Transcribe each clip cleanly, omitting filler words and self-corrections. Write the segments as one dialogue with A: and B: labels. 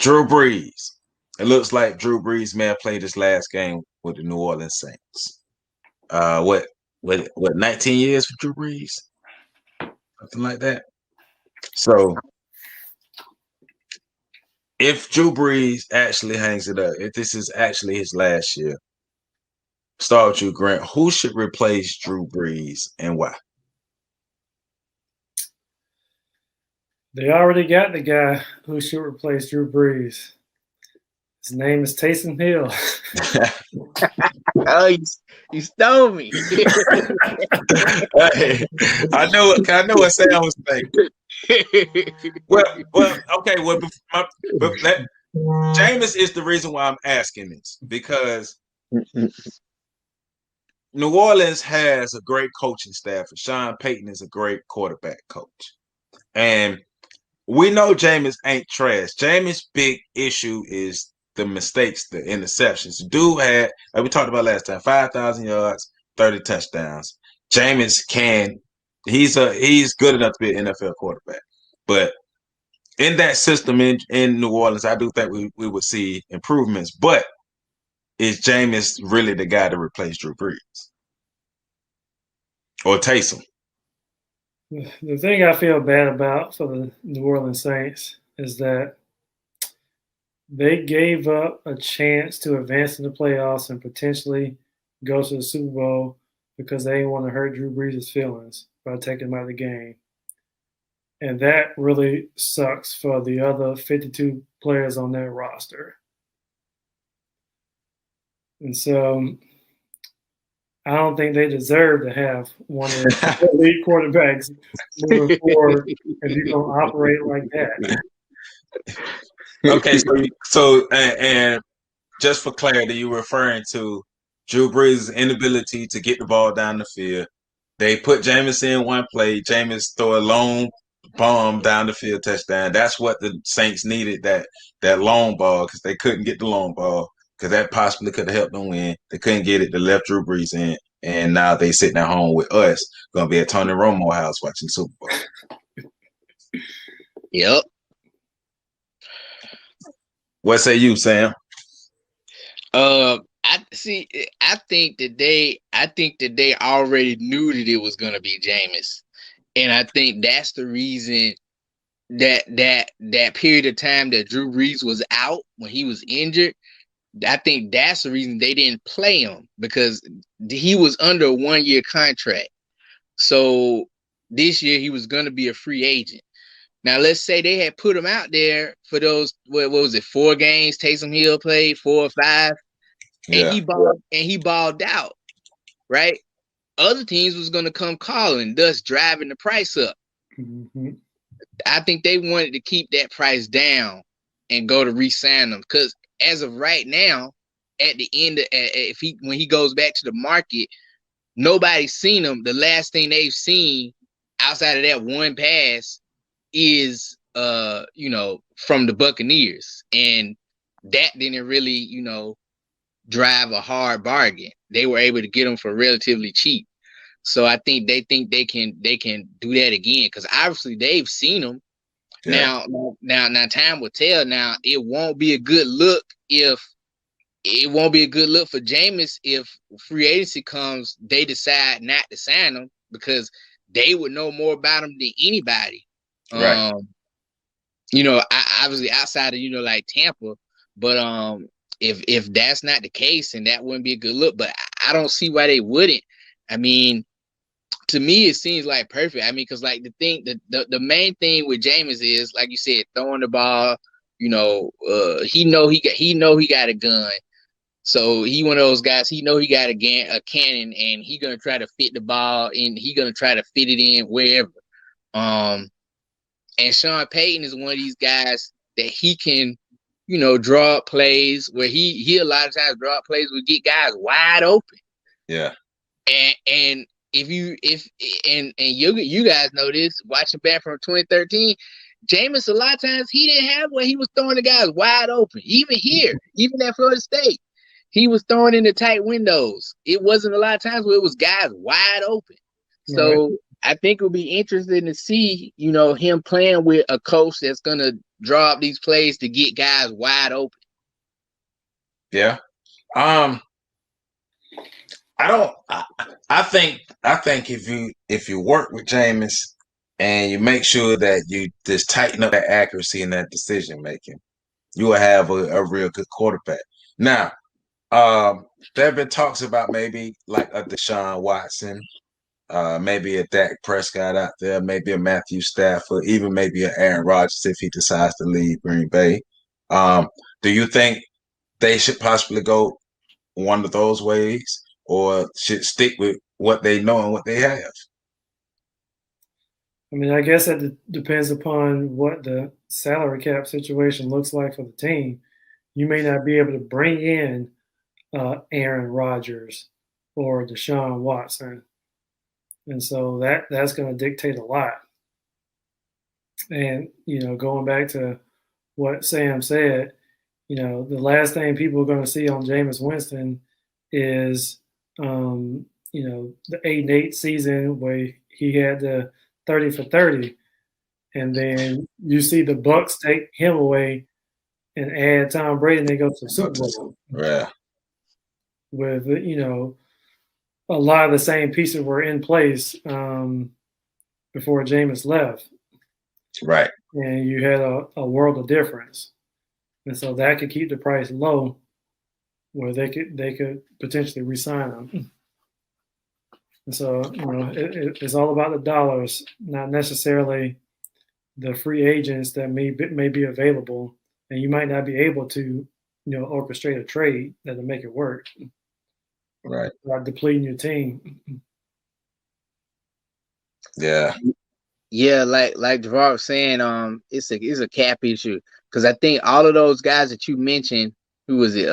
A: Drew Brees. It looks like Drew Brees may have played his last game with the New Orleans Saints. What 19 years for Drew Brees? Something like that. So if Drew Brees actually hangs it up, if this is actually his last year, start with you, Grant. Who should replace Drew Brees and why?
B: They already got the guy who should replace Drew Brees. His name is Taysom Hill.
C: Oh, you stole me.
A: Hey, I know what Sam was thinking. Well, okay. Well, Jameis is the reason why I'm asking this, because New Orleans has a great coaching staff, and Sean Payton is a great quarterback coach. And we know Jameis ain't trash. Jameis' big issue is the mistakes, the interceptions. Dude had, like we talked about last time, 5,000 yards, 30 touchdowns. Jameis he's good enough to be an NFL quarterback. But in that system in New Orleans, I do think we would see improvements. But is Jameis really the guy to replace Drew Brees? Or Taysom?
B: The thing I feel bad about for the New Orleans Saints is that they gave up a chance to advance in the playoffs and potentially go to the Super Bowl because they didn't want to hurt Drew Brees' feelings by taking him out of the game. And that really sucks for the other 52 players on that roster. And so I don't think they deserve to have one of the elite quarterbacks moving forward if you're going to operate like that.
A: Okay, so and just for clarity, you're referring to Drew Brees' inability to get the ball down the field. They put Jameis in one play. Jameis throw a long bomb down the field, touchdown. That's what the Saints needed, that long ball, because they couldn't get the long ball, because that possibly could have helped them win. They couldn't get it. They left Drew Brees in, and now they sitting at home with us, going to be at Tony Romo house watching Super Bowl.
C: Yep.
A: What say you, Sam?
C: I think that they already knew that it was gonna be Jameis, and I think that's the reason that period of time that Drew Brees was out when he was injured. I think that's the reason they didn't play him, because he was under a 1-year contract. So this year he was gonna be a free agent. Now, let's say they had put him out there for those, what was it, 4 games Taysom Hill played, 4 or 5, and he balled out, right? Other teams was going to come calling, thus driving the price up.
B: Mm-hmm.
C: I think they wanted to keep that price down and go to re-sign him, because as of right now, at the end, when he goes back to the market, nobody's seen him. The last thing they've seen outside of that one pass is from the Buccaneers, and that didn't really drive a hard bargain. They were able to get them for relatively cheap, so I think they can do that again, because obviously they've seen them. Yeah. Now time will tell. Now it won't be a good look for Jameis if free agency comes, they decide not to sign him, because they would know more about him than anybody.
A: Right.
C: Obviously outside of like Tampa, but if that's not the case, then that wouldn't be a good look. But I don't see why they wouldn't. I mean, to me, it seems like perfect. I mean, because like the main thing with Jameis is, like you said, throwing the ball. He got a gun. So he one of those guys. He know he got a cannon, and he gonna try to fit the ball in. He gonna try to fit it in wherever. And Sean Payton is one of these guys that he can, draw up plays where he a lot of times draw up plays would get guys wide open.
A: Yeah.
C: And you guys know this, watching back from 2013, Jameis a lot of times he didn't have where he was throwing the guys wide open. Even here, even at Florida State, he was throwing in the tight windows. It wasn't a lot of times where it was guys wide open. So I think it'll be interesting to see, you know, him playing with a coach that's gonna draw up these plays to get guys wide open.
A: Yeah. I think if you work with Jameis and you make sure that you just tighten up that accuracy in that decision making, you will have a real good quarterback. Now, there have been talks about maybe like a Deshaun Watson, maybe a Dak Prescott out there, maybe a Matthew Stafford, even maybe an Aaron Rodgers if he decides to leave Green Bay. Do you think they should possibly go one of those ways, or should stick with what they know and what they have?
B: I mean, I guess it depends upon what the salary cap situation looks like for the team. You may not be able to bring in Aaron Rodgers or Deshaun Watson, and so that's going to dictate a lot. And you know, going back to what Sam said, you know, the last thing people are going to see on Jameis Winston is, you know, the 8-8 season where he had the 30 for 30, and then you see the Bucs take him away and add Tom Brady, and they go to the Super Bowl.
A: Yeah.
B: With, you know, a lot of the same pieces were in place before Jameis left.
A: Right.
B: And you had a world of difference. And so that could keep the price low where they could potentially re-sign him. And so, you know, it's all about the dollars, not necessarily the free agents that may be available. And you might not be able to, you know, orchestrate a trade that'll make it work.
A: Right.
B: Without depleting your team.
A: Yeah.
C: Yeah, like Javard was saying, it's a cap issue because I think all of those guys that you mentioned, who was it?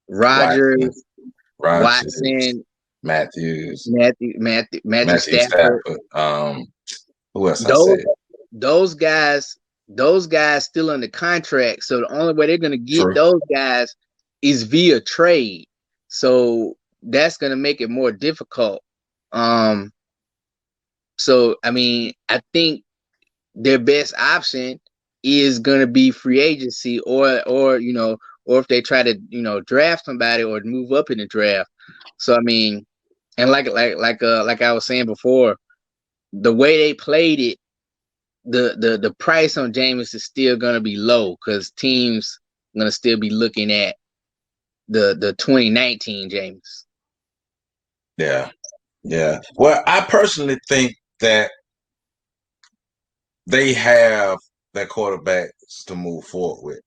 C: Rodgers, Watson,
A: Matthew
C: Stafford.
A: Who else?
C: Those guys still under contract. So the only way they're gonna get those guys is via trade. So that's gonna make it more difficult. So I mean, I think their best option is gonna be free agency, or you know, or if they try to, you know, draft somebody or move up in the draft. So I mean, and like I was saying before, the way they played it, the price on Jameis is still gonna be low because teams are gonna still be looking at the 2019 Jameis.
A: Yeah. Yeah. Well, I personally think that they have their quarterbacks to move forward with.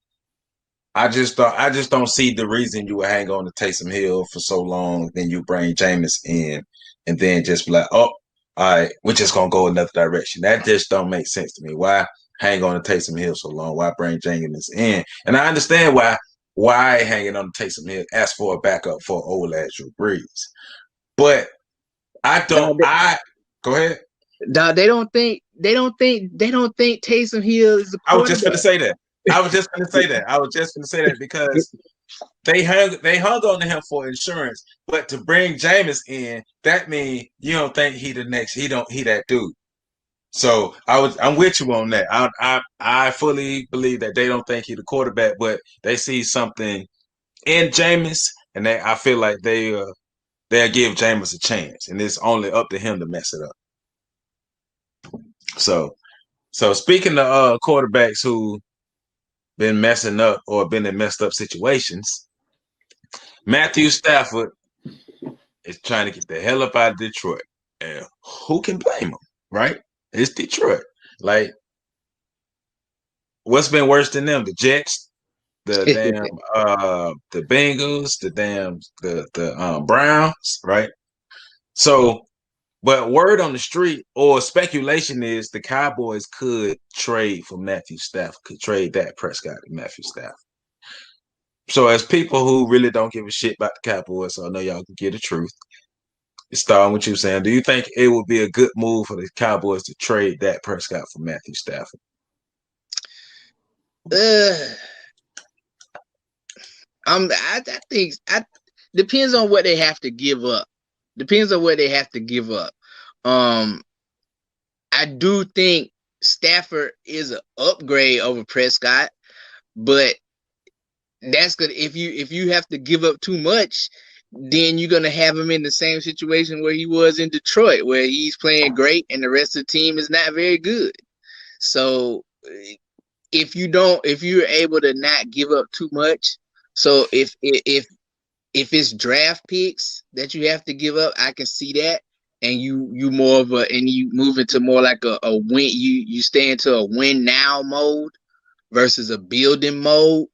A: I just don't see the reason you would hang on to Taysom Hill for so long, then you bring Jameis in, and then just be like, oh, all right, we're just gonna go another direction. That just don't make sense to me. Why hang on to Taysom Hill so long? Why bring Jameis in? And I understand why hanging on to Taysom Hill, ask for a backup for old ass Drew Brees. But go ahead.
C: No, they don't think Taysom Hill is the quarterback.
A: I was just going to say that because they hung on to him for insurance, but to bring Jameis in, that means you don't think he that dude. So I'm with you on that. I fully believe that they don't think he's the quarterback, but they see something in Jameis, and I feel like they'll give Jameis a chance, and it's only up to him to mess it up. So speaking of quarterbacks who been messing up or been in messed up situations, Matthew Stafford is trying to get the hell up out of Detroit. And who can blame him, right? It's Detroit. Like, what's been worse than them? The Jets, the damn the Bengals, the Browns, right? So, but word on the street or speculation is the Cowboys could trade for Matthew Stafford, could trade Dak Prescott to Matthew Stafford. So as people who really don't give a shit about the Cowboys, so I know y'all can get the truth. Starting with you, Sam, do you think it would be a good move for the Cowboys to trade Dak Prescott for Matthew Stafford?
C: I think depends on what they have to give up. I do think Stafford is an upgrade over Prescott, but that's good. If you have to give up too much, then you're gonna have him in the same situation where he was in Detroit, where he's playing great and the rest of the team is not very good. So if you're able to not give up too much, so if it's draft picks that you have to give up, I can see that. And you move into more like a win. You stay into a win now mode versus a building mode.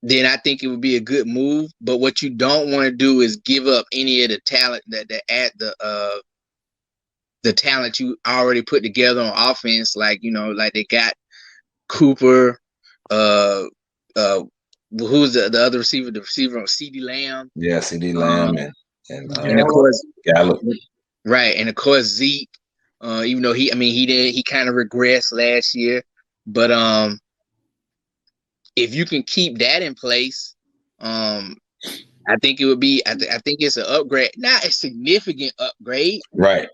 C: Then I think it would be a good move. But what you don't want to do is give up any of the talent the talent you already put together on offense. Like they got Cooper, who's the other receiver? The receiver on CeeDee Lamb.
A: Yeah, CeeDee Lamb
C: and of course
A: Gallup.
C: Right, and of course Zeke. Even though he kind of regressed last year, but if you can keep that in place, I think it would be. I think it's an upgrade, not a significant upgrade,
A: right?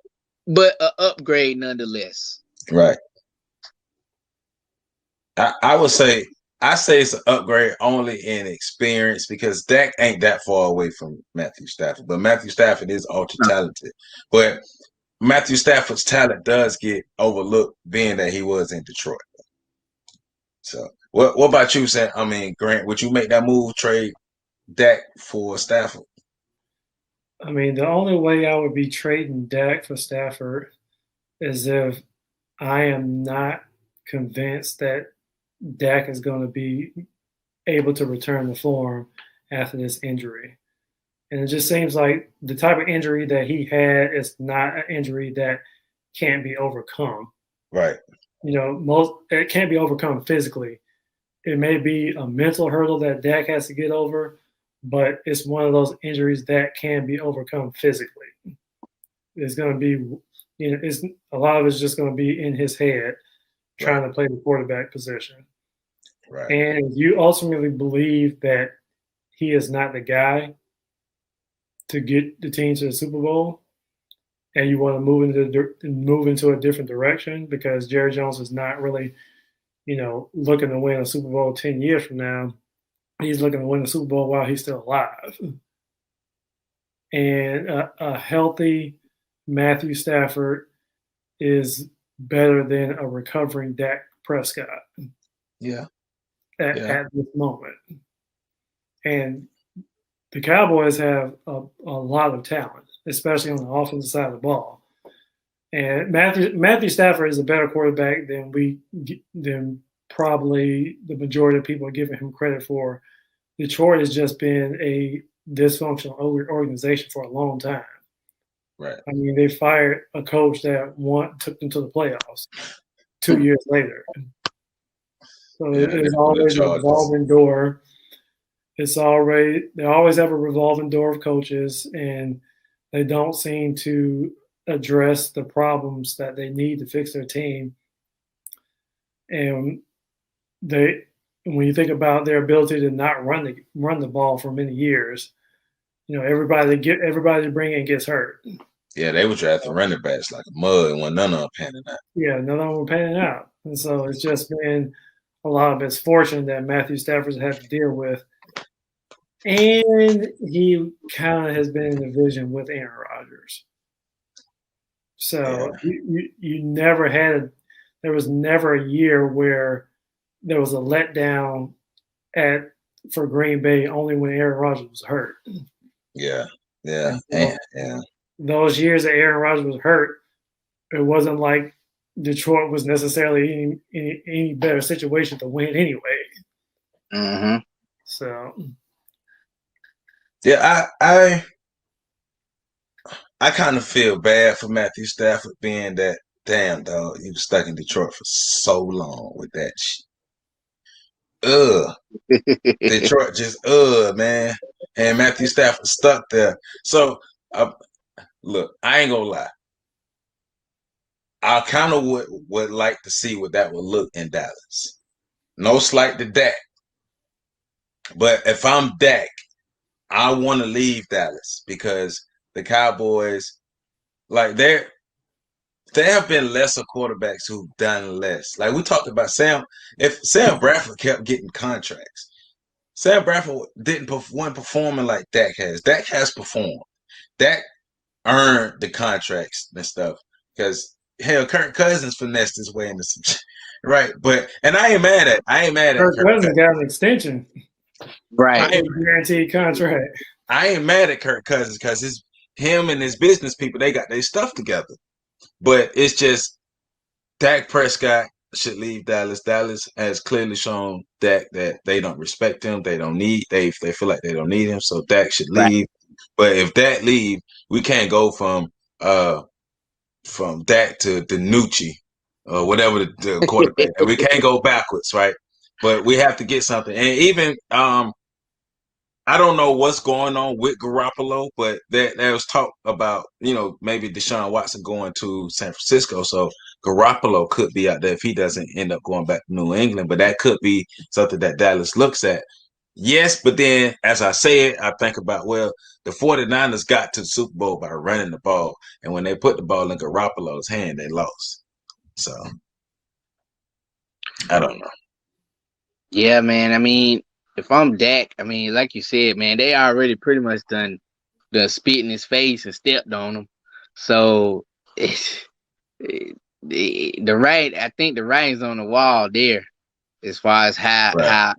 C: But an upgrade nonetheless.
A: Right. I would say it's an upgrade only in experience because Dak ain't that far away from Matthew Stafford. But Matthew Stafford is ultra talented. But Matthew Stafford's talent does get overlooked being that he was in Detroit. So what about you, Sam? I mean, Grant, would you make that move, trade Dak for Stafford?
B: I mean, the only way I would be trading Dak for Stafford is if I am not convinced that Dak is going to be able to return to form after this injury. And it just seems like the type of injury that he had is not an injury that can't be overcome.
A: Right.
B: It can't be overcome physically. It may be a mental hurdle that Dak has to get over, but it's one of those injuries that can be overcome physically. It's going to be, it's a lot of it's just going to be in his head trying to play the quarterback position.
A: Right.
B: And you ultimately believe that he is not the guy to get the team to the Super Bowl, and you want to move into a different direction because Jerry Jones is not really, looking to win a Super Bowl 10 years from now. He's looking to win the Super Bowl while he's still alive. And a healthy Matthew Stafford is better than a recovering Dak Prescott.
A: Yeah.
B: At this moment. And the Cowboys have a lot of talent, especially on the offensive side of the ball. And Matthew Stafford is a better quarterback than probably the majority of people are giving him credit for. Detroit has just been a dysfunctional organization for a long time.
A: Right.
B: I mean, they fired a coach that took them to the playoffs 2 years later. So it's always a revolving door. They always have a revolving door of coaches, and they don't seem to address the problems that they need to fix their team. And when you think about their ability to not run the ball for many years, everybody they bring in gets hurt.
A: Yeah, they were drafting running backs like a mud when none of them panning out.
B: Yeah, none of them were panning out. And so it's just been a lot of misfortune that Matthew Stafford's had to deal with. And he kind of has been in a division with Aaron Rodgers. So you never there was never a year where there was a letdown for Green Bay only when Aaron Rodgers was hurt.
A: Yeah.
B: Those years that Aaron Rodgers was hurt, it wasn't like Detroit was necessarily any better situation to win anyway.
C: Mm-hmm.
B: So,
A: yeah, I kind of feel bad for Matthew Stafford being that damn dog. He was stuck in Detroit for so long with that shit. Detroit just man, and Matthew Stafford stuck there. So, look, I ain't gonna lie. I kind of would like to see what that would look in Dallas. No slight to Dak. But if I'm Dak, I want to leave Dallas because the Cowboys, like there have been lesser quarterbacks who've done less. Like we talked about Sam. If Sam Bradford kept getting contracts, Sam Bradford wasn't performing like Dak has. Dak has performed. Dak earned the contracts and stuff because hell, Kirk Cousins finessed his way into some shit. Right. But I ain't mad at
B: Kirk
A: Kirk
B: Cousins got an extension,
C: Right.
B: guaranteed contract.
A: I ain't mad at Kirk Cousins because him and his business people, they got their stuff together. But it's just Dak Prescott should leave Dallas. Dallas has clearly shown Dak that they don't respect him. They feel like they don't need him. So Dak should leave.
C: Right.
A: But if Dak leave, we can't go from Dak to DiNucci or whatever the quarterback. We can't go backwards, right? But we have to get something. And even I don't know what's going on with Garoppolo, but there was talk about, maybe Deshaun Watson going to San Francisco. So Garoppolo could be out there if he doesn't end up going back to New England. But that could be something that Dallas looks at. Yes, but then as I say it, I think about, well, the 49ers got to the Super Bowl by running the ball. And when they put the ball in Garoppolo's hand, they lost. So I don't know.
C: Yeah, man. I mean, if I'm Dak, I mean, like you said, man, they already pretty much done spit in his face and stepped on him. So I think the writing's on the wall there, as far as how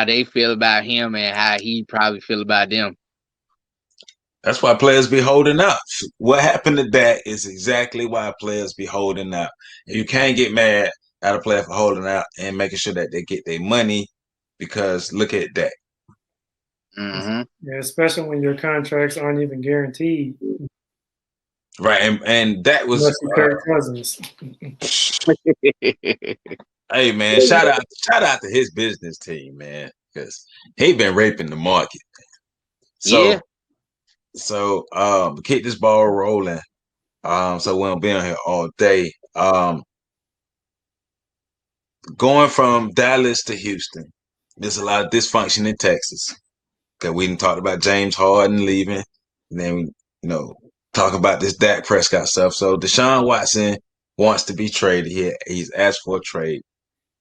C: they feel about him and how he probably feel about them.
A: That's why players be holding out. What happened to Dak is exactly why players be holding out. You can't get mad at a player for holding out and making sure that they get their money, because look at Dak.
C: Mm-hmm.
B: Yeah, especially when your contracts aren't even guaranteed.
A: Right, and that was
B: Kirk Cousins.
A: Hey man, shout out to his business team, man, because he been raping the market. So keep this ball rolling. So we won't be on here all day. Going from Dallas to Houston, there's a lot of dysfunction in Texas. Because we didn't talk about James Harden leaving, and then talk about this Dak Prescott stuff. So Deshaun Watson wants to be traded here. He's asked for a trade.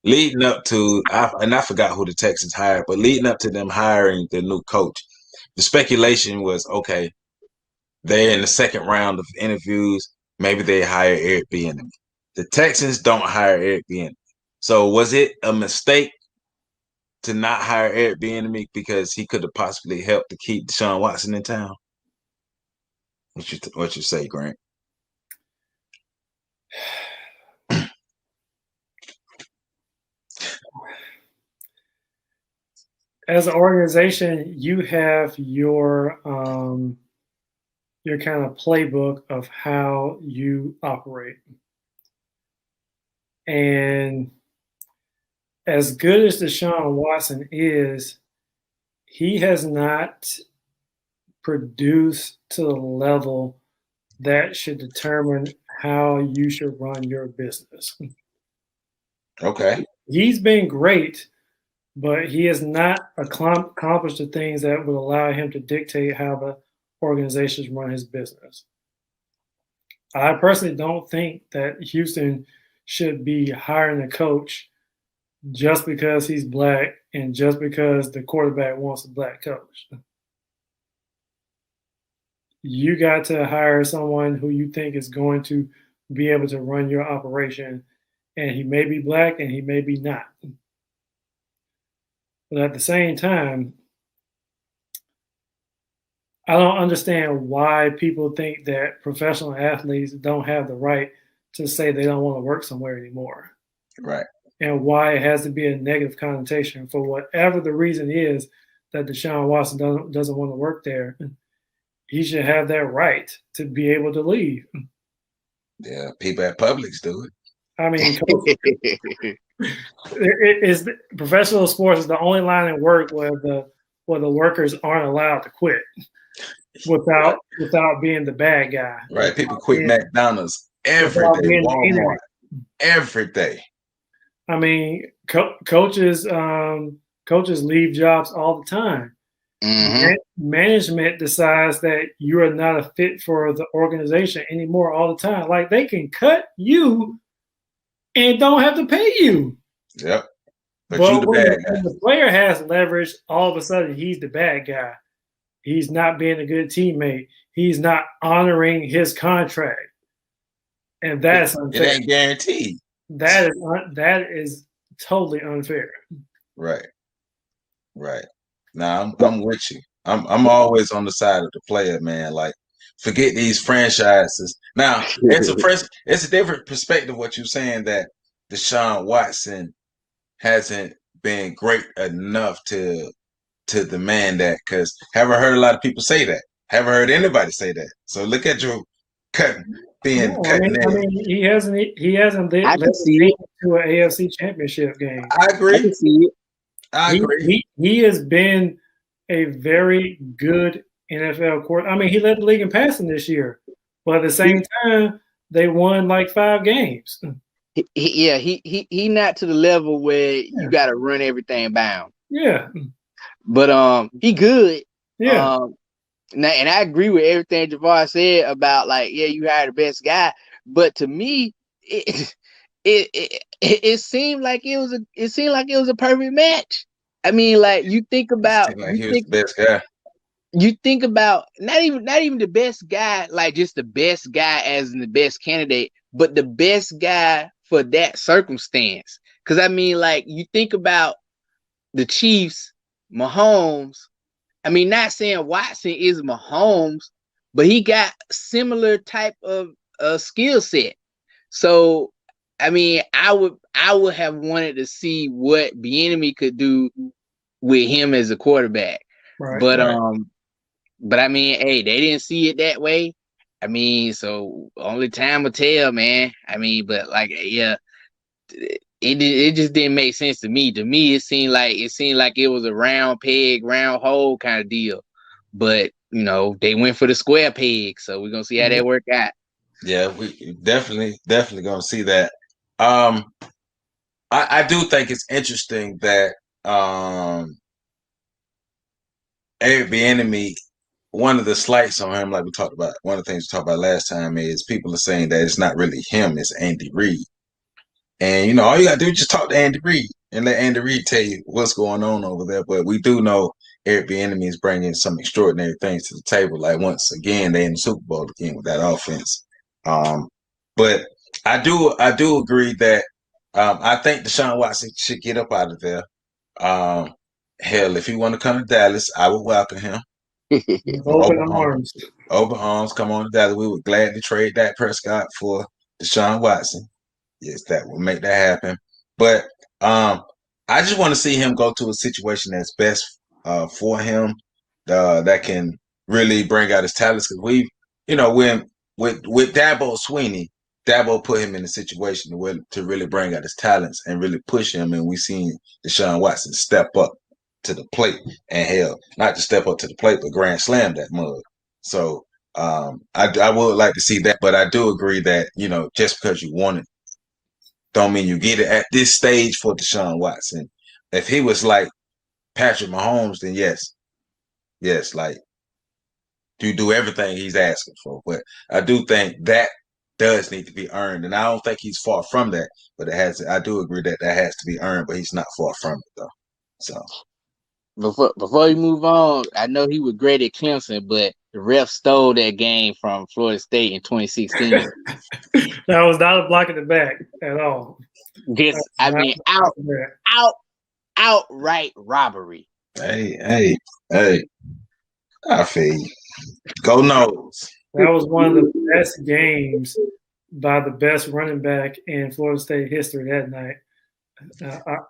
A: Leading up to, I forgot who the Texans hired, but leading up to them hiring the new coach, the speculation was, okay, they're in the second round of interviews. Maybe they hire Eric Bieniemy. The Texans don't hire Eric Bieniemy. So was it a mistake to not hire Eric Bieniemy because he could have possibly helped to keep Deshaun Watson in town? What you say, Grant?
B: As an organization, you have your kind of playbook of how you operate. And as good as Deshaun Watson is, he has not produced to the level that should determine how you should run your business.
A: Okay.
B: He's been great, but he has not accomplished the things that would allow him to dictate how the organizations run his business. I personally don't think that Houston should be hiring a coach just because he's black and just because the quarterback wants a black coach. You got to hire someone who you think is going to be able to run your operation, and he may be black and he may be not. But at the same time, I don't understand why people think that professional athletes don't have the right to say they don't want to work somewhere anymore.
A: Right.
B: And why it has to be a negative connotation for whatever the reason is that Deshaun Watson doesn't want to work there. He should have that right to be able to leave.
A: Yeah, people at Publix do it.
B: I mean, professional sports is the only line in work where the workers aren't allowed to quit without being the bad guy.
A: Right. People quit McDonald's every day, Walmart, every day.
B: I mean, coaches leave jobs all the time. management decides that you are not a fit for the organization anymore all the time. Like, they can cut you and don't have to pay you.
A: Yep. But
B: Well,
A: you the bad guy.
B: When the player has leverage, all of a sudden he's the bad guy. He's not being a good teammate. He's not honoring his contract. And that's unfair.
A: It ain't guaranteed.
B: That is totally unfair.
A: Right. Now I'm with you. I'm always on the side of the player, man. Like, forget these franchises. Now it's a different perspective what you're saying, that Deshaun Watson hasn't been great enough to demand that, because haven't heard a lot of people say that. Haven't heard anybody say that. So look at Drew cutting. He
B: hasn't led the team to an AFC Championship game.
A: I agree.
C: I can see it.
A: I agree.
B: He has been a very good NFL quarterback. I mean, he led the league in passing this year, but at the same time, they won like 5 games.
C: He not to the level where you got to run everything bound.
B: Yeah,
C: but he good.
B: Yeah.
C: Now, and I agree with everything Javard said about, like, you hired the best guy, but to me, it seemed like it was a perfect match. I mean, like, you think about,
A: he was the best guy.
C: You think about not even the best guy, like just the best guy as in the best candidate, but the best guy for that circumstance. Because I mean, like, you think about the Chiefs, Mahomes. I mean, not saying Watson is Mahomes, but he got similar type of skill set. So, I mean, I would have wanted to see what Bieniemy could do with him as a quarterback.
B: Right,
C: but I mean, hey, they didn't see it that way. I mean, so only time will tell, man. I mean, but like, yeah, it just didn't make sense to me. To me, it seemed like it was a round peg, round hole kind of deal. But they went for the square peg, so we're gonna see how that work out.
A: Yeah, we definitely gonna see that. I do think it's interesting that Eric Bieniemy, one of the slights on him, like we talked about, one of the things we talked about last time, is people are saying that it's not really him, it's Andy Reid. And, all you got to do is just talk to Andy Reid and let Andy Reid tell you what's going on over there. But we do know Eric Bieniemy is bringing some extraordinary things to the table. Like, once again, they're in the Super Bowl again with that offense. But I do agree that I think Deshaun Watson should get up out of there. Hell, if he want to come to Dallas, I would welcome him.
B: Open arms.
A: Open arms. Come on to Dallas. We would gladly trade Dak Prescott for Deshaun Watson. Yes, that will make that happen. But I just want to see him go to a situation that's best for him, that can really bring out his talents. Because when with Dabo Sweeney, Dabo put him in a situation to really bring out his talents and really push him. And we seen Deshaun Watson step up to the plate, and hell, not to step up to the plate, but grand slam that mug. So I would like to see that. But I do agree that, just because you want it, don't mean you get it at this stage for Deshaun Watson. If he was like Patrick Mahomes, then yes, like, you do everything he's asking for. But I do think that does need to be earned, and I don't think he's far from that. But I do agree that has to be earned, but he's not far from it though. So
C: before you move on, I know he was great at Clemson, but the ref stole that game from Florida State in 2016.
B: That was not a block in the back at all.
C: Outright robbery.
A: Hey. I feel you. Go Noles.
B: That was one of the best games by the best running back in Florida State history that night.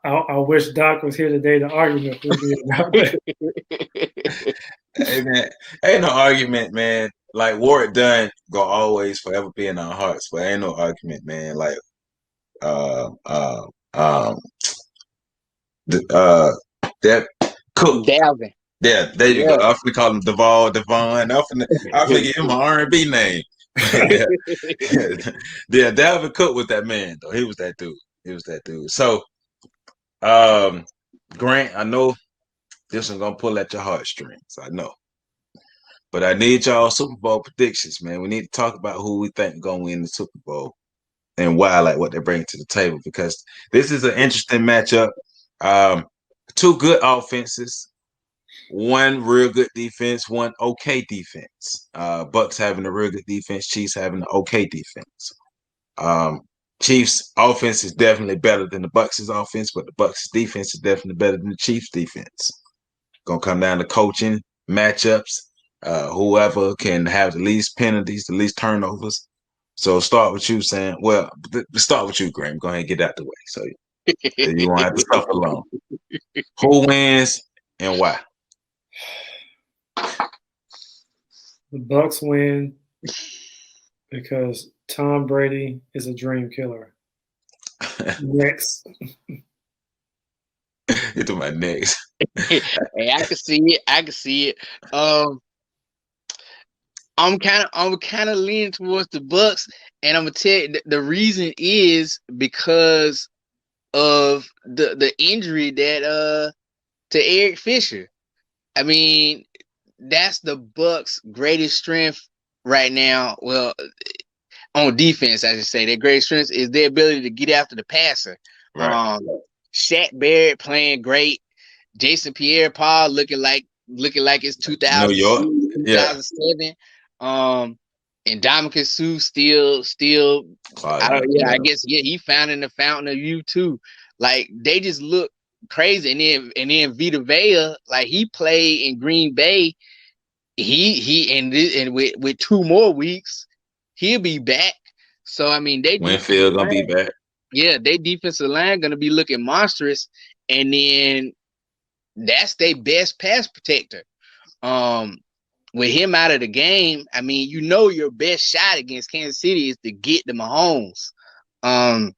B: I wish Doc was here today to argue with me about that.
A: Hey, man, ain't no argument, man. Like, Warwick Dunn gonna always forever be in our hearts, but ain't no argument, man. Like, that Cook.
C: Dalvin.
A: Yeah, there you go. I finna call him Devon. I finna give him an R&B name. Yeah, Dalvin Cook was that man, though. He was that dude. So, Grant, I know This one gonna pull at your heartstrings. I know. But I need y'all Super Bowl predictions, man. We need to talk about who we think gonna win the Super Bowl and why, like what they bring to the table, because this is an interesting matchup. Two good offenses, one real good defense, one okay defense. Bucks having a real good defense, Chiefs having an okay defense. Chiefs offense is definitely better than the Bucks' offense, but the Bucks' defense is definitely better than the Chiefs' defense. Gonna come down to coaching, matchups, whoever can have the least penalties, the least turnovers. So start with you, Sam. Well, start with you, Graham. Go ahead and get out the way, so you won't have to suffer long. Who wins and why?
B: The Bucks win because Tom Brady is a dream killer. Next.
A: Into my next.
C: Hey, I can see it. I can see it. I'm kind of leaning towards the Bucks, and I'm gonna tell you the reason is because of the injury that to Eric Fisher. I mean, that's the Bucks' greatest strength right now. Well, on defense, I should say, their greatest strength is their ability to get after the passer.
A: Right.
C: Shaq Barrett playing great. Jason Pierre-Paul looking like it's 2000,
A: New York.
C: 2007. And Ndamukong Suh still I guess he found the fountain of youth too. Like they just look crazy. And then Vita Vea, like he played in Green Bay. And with 2 more weeks, he'll be back. So I mean
A: Winfield gonna be back.
C: Yeah, they defensive line gonna be looking monstrous, and then that's their best pass protector. With him out of the game, I mean, your best shot against Kansas City is to get to Mahomes. And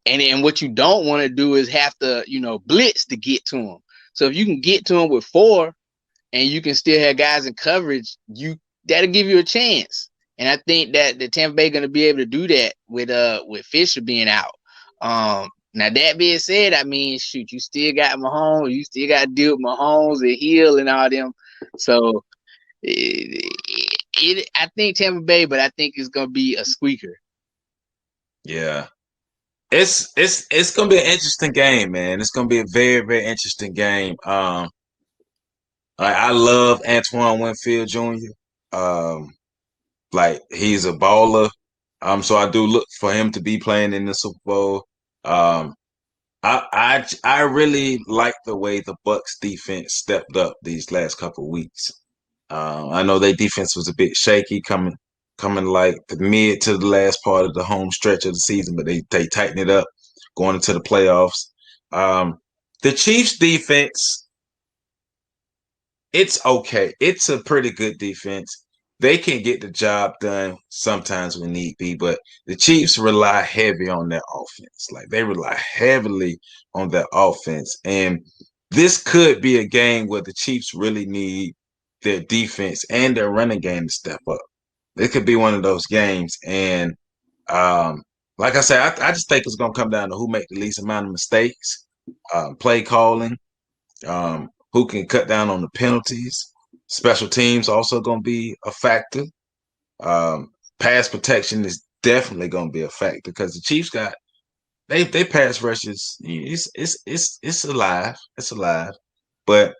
C: then what you don't want to do is have to, blitz to get to him. So if you can get to him with 4 and you can still have guys in coverage, that'll give you a chance. And I think that the Tampa Bay going to be able to do that with Fisher being out. Now that being said, I mean, shoot, you still got Mahomes, you still got to deal with Mahomes and Hill and all them. So I think Tampa Bay, but I think it's going to be a squeaker.
A: Yeah. It's gonna be an interesting game, man. It's gonna be a very, very interesting game. I love Antoine Winfield Jr. Like he's a baller. So I do look for him to be playing in the Super Bowl. I really like the way the Bucks defense stepped up these last couple of weeks. I know their defense was a bit shaky coming like the mid to the last part of the home stretch of the season, but they tightened it up going into the playoffs. The Chiefs defense, it's okay. It's a pretty good defense. They can get the job done sometimes when need be, but the Chiefs rely heavy on their offense. Like they rely heavily on their offense. And this could be a game where the Chiefs really need their defense and their running game to step up. It could be one of those games. And like I said, I just think it's going to come down to who make the least amount of mistakes, play calling, who can cut down on the penalties. Special teams also going to be a factor. Pass protection is definitely going to be a factor because the Chiefs got they pass rushes. It's alive. It's alive. But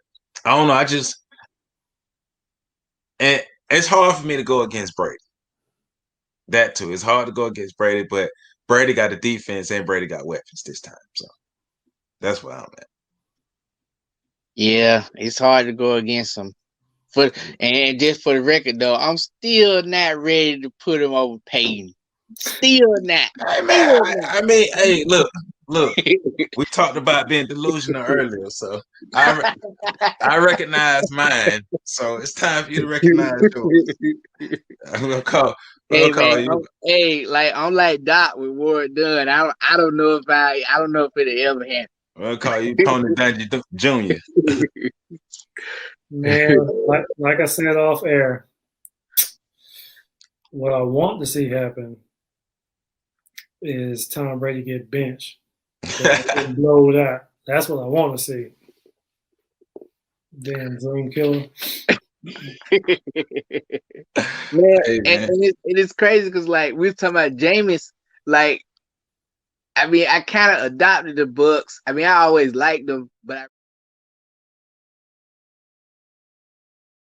A: I don't know. And it's hard for me to go against Brady. That too. It's hard to go against Brady, but Brady got a defense and Brady got weapons this time. So that's where I'm at.
C: Yeah, it's hard to go against him. And just for the record, though, I'm still not ready to put him over Peyton. Still not.
A: Hey, man, I mean, hey, look. We talked about being delusional earlier, so I recognize mine. So it's time for you to recognize yours. We'll call you.
C: I'm like Doc with Ward Dunn. I don't know if it'll ever happen.
A: We'll call you Tony Dungy Jr.
B: Man, like I said off air, what I want to see happen is Tom Brady get benched. Blow it out. That's what I want to see. Damn dream killer.
C: Man,
A: Hey, man.
C: and it's crazy because like we were talking about Jameis, like I mean I kind of adopted the Bucks. I mean I always liked them, but I